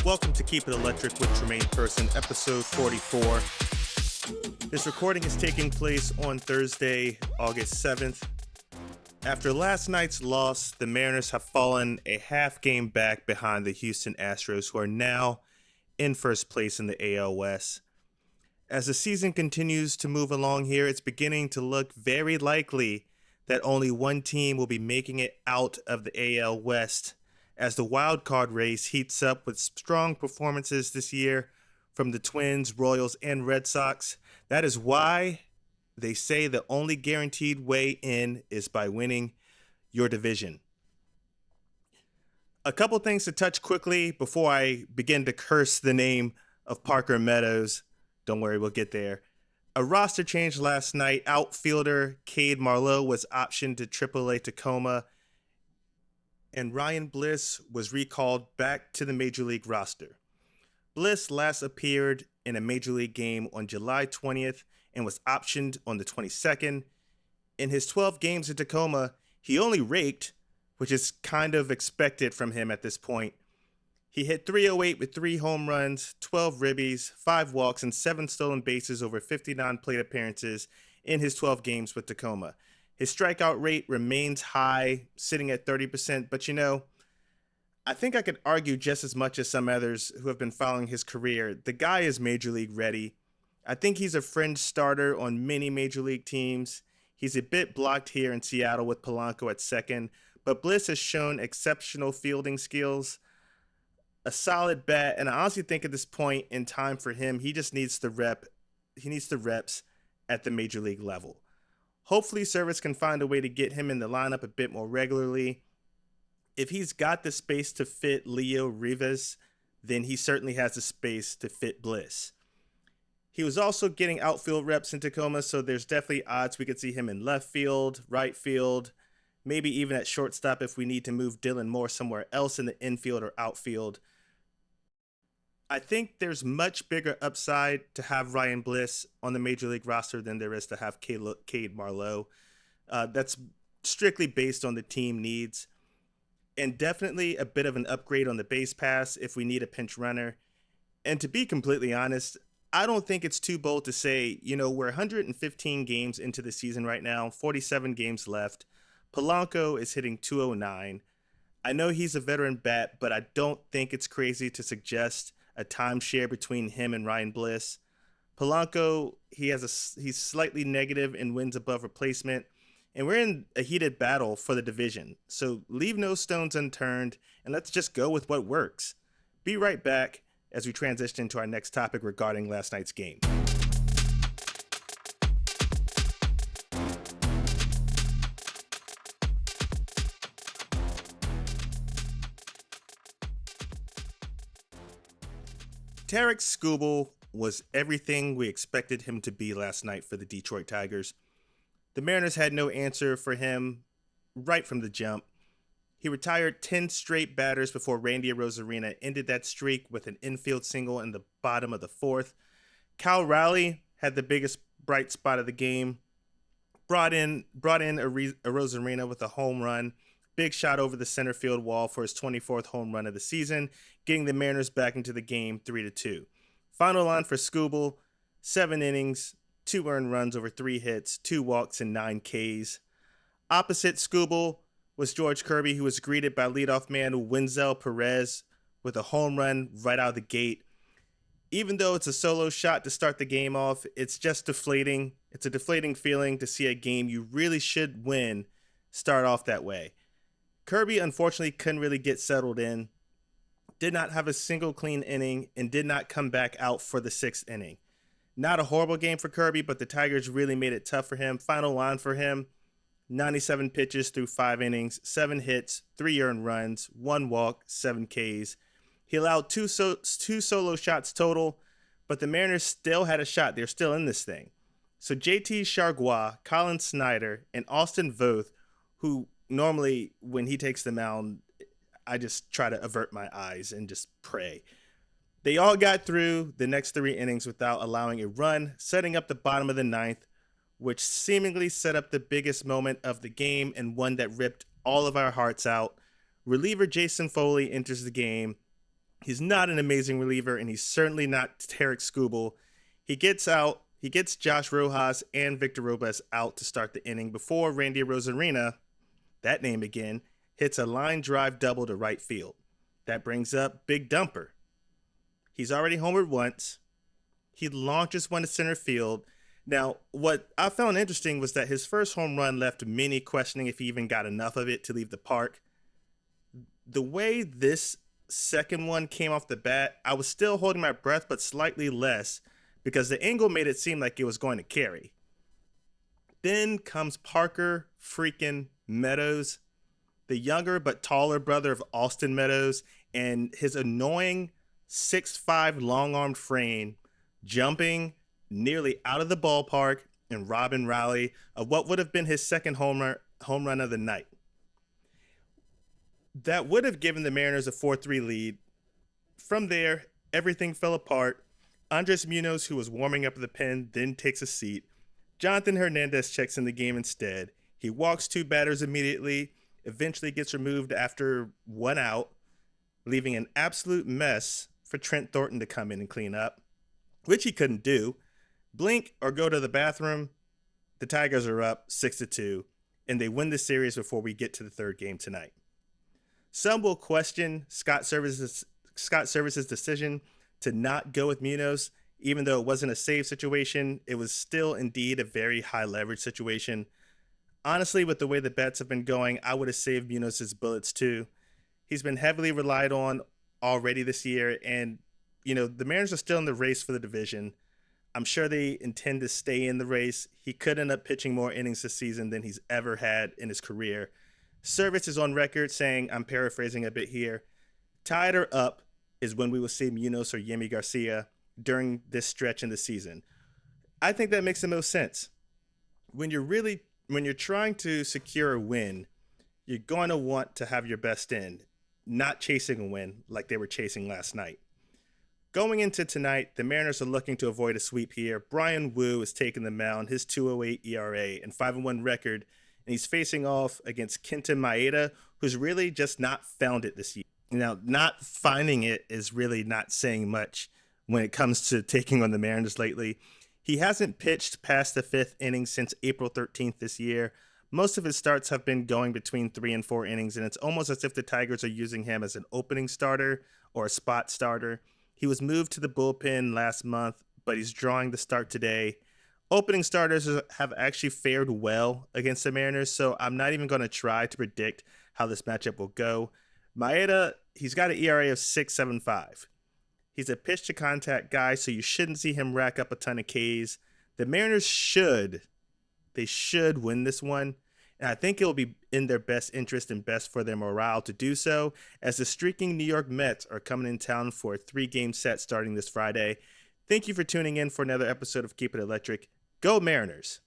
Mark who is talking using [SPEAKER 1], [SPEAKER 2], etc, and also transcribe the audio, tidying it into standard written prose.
[SPEAKER 1] Welcome to Keep It Electric with Tremaine Person, episode 44. This recording is taking place on Thursday, August 7th. After last night's loss, the Mariners have fallen a half game back behind the Houston Astros, who are now in first place in the AL West. As the season continues to move along here, it's beginning to look very likely that only one team will be making it out of the AL West as the wild card race heats up with strong performances this year from the Twins, Royals, and Red Sox. That is why they say the only guaranteed way in is by winning your division. A couple things to touch quickly before I begin to curse the name of Parker Meadows. Don't worry, we'll get there. A roster change last night. Outfielder Cade Marlowe was optioned to AAA Tacoma, and Ryan Bliss was recalled back to the Major League roster. Bliss last appeared in a Major League game on July 20th and was optioned on the 22nd. In his 12 games in Tacoma, he only raked, which is kind of expected from him at this point. He hit .308 with 3 home runs, 12 ribbies, 5 walks, and 7 stolen bases over 59 plate appearances in his 12 games with Tacoma. His strikeout rate remains high, sitting at 30%, but I think I could argue just as much as some others who have been following his career. The guy is Major League ready. I think he's a fringe starter on many Major League teams. He's a bit blocked here in Seattle with Polanco at second, but Bliss has shown exceptional fielding skills, a solid bat, and I honestly think at this point in time for him, he just needs the reps at the Major League level. Hopefully Service can find a way to get him in the lineup a bit more regularly. If he's got the space to fit Leo Rivas, then he certainly has the space to fit Bliss. He was also getting outfield reps in Tacoma, so there's definitely odds we could see him in left field, right field, maybe even at shortstop if we need to move Dylan Moore somewhere else in the infield or outfield. I think there's much bigger upside to have Ryan Bliss on the Major League roster than there is to have Cade Marlowe. That's strictly based on the team needs. And definitely a bit of an upgrade on the base pass if we need a pinch runner. And to be completely honest, I don't think it's too bold to say, we're 115 games into the season right now, 47 games left. Polanco is hitting .209. I know he's a veteran bat, but I don't think it's crazy to suggest a timeshare between him and Ryan Bliss. Polanco, he's slightly negative in wins above replacement, and we're in a heated battle for the division. So leave no stones unturned, and let's just go with what works. Be right back as we transition to our next topic regarding last night's game. Tarik Skubal was everything we expected him to be last night for the Detroit Tigers. The Mariners had no answer for him right from the jump. He retired 10 straight batters before Randy Arozarena ended that streak with an infield single in the bottom of the 4th. Cal Raleigh had the biggest bright spot of the game. Brought in Arozarena with a home run. Big shot over the center field wall for his 24th home run of the season, getting the Mariners back into the game 3-2. Final line for Skubal, 7 innings, 2 earned runs over 3 hits, 2 walks, and 9 Ks. Opposite Skubal was George Kirby, who was greeted by leadoff man Wenzel Perez with a home run right out of the gate. Even though it's a solo shot to start the game off, it's just deflating. It's a deflating feeling to see a game you really should win start off that way. Kirby, unfortunately, couldn't really get settled in, did not have a single clean inning, and did not come back out for the 6th inning. Not a horrible game for Kirby, but the Tigers really made it tough for him. Final line for him, 97 pitches through 5 innings, 7 hits, 3 earned runs, 1 walk, 7 Ks. He allowed two solo shots total, but the Mariners still had a shot. They're still in this thing. So JT Chargois, Colin Snyder, and Austin Voth, who normally when he takes the mound, I just try to avert my eyes and just pray. They all got through the next 3 innings without allowing a run, setting up the bottom of the 9th, which seemingly set up the biggest moment of the game and one that ripped all of our hearts out. Reliever Jason Foley enters the game, He's not an amazing reliever, and he's certainly not Tarek Skubal. He gets Josh Rojas and Victor Robles out to start the inning before Randy Rosarina, that name again, hits a line drive double to right field. That brings up Big Dumper. He's already homered once. He launches one to center field. Now, what I found interesting was that his first home run left many questioning if he even got enough of it to leave the park. The way this second one came off the bat, I was still holding my breath, but slightly less because the angle made it seem like it was going to carry. Then comes Parker freaking Meadows, the younger but taller brother of Austin Meadows, and his annoying 6'5" long armed frame, jumping nearly out of the ballpark and robbing Raleigh of what would have been his second home run of the night. That would have given the Mariners a 4-3 lead. From there, everything fell apart. Andres Munoz, who was warming up at the pen, then takes a seat. Jonathan Hernandez checks in the game instead. He walks 2 batters immediately, eventually gets removed after 1 out, leaving an absolute mess for Trent Thornton to come in and clean up, which he couldn't do. Blink or go to the bathroom. The Tigers are up 6-2, and they win the series before we get to the third game tonight. Some will question Scott Service's decision to not go with Munoz. Even though it wasn't a save situation, it was still indeed a very high leverage situation. Honestly, with the way the bets have been going, I would have saved Munoz's bullets too. He's been heavily relied on already this year, and the Mariners are still in the race for the division. I'm sure they intend to stay in the race. He could end up pitching more innings this season than he's ever had in his career. Service is on record saying, I'm paraphrasing a bit here, tied or up is when we will see Munoz or Yimi Garcia during this stretch in the season. I think that makes the most sense. When you're trying to secure a win, you're going to want to have your best end, not chasing a win like they were chasing last night. Going into tonight, the Mariners are looking to avoid a sweep here. Brian Wu is taking the mound, his 2.08 ERA and 5-1 record, and he's facing off against Kenta Maeda, who's really just not found it this year. Now, not finding it is really not saying much when it comes to taking on the Mariners lately. He hasn't pitched past the 5th inning since April 13th this year. Most of his starts have been going between 3 and 4 innings, and it's almost as if the Tigers are using him as an opening starter or a spot starter. He was moved to the bullpen last month, but he's drawing the start today. Opening starters have actually fared well against the Mariners, so I'm not even going to try to predict how this matchup will go. Maeda, he's got an ERA of 6.75. He's a pitch-to-contact guy, so you shouldn't see him rack up a ton of Ks. The Mariners should win this one, and I think it will be in their best interest and best for their morale to do so, as the streaking New York Mets are coming in town for a 3-game set starting this Friday. Thank you for tuning in for another episode of Keep It Electric. Go Mariners!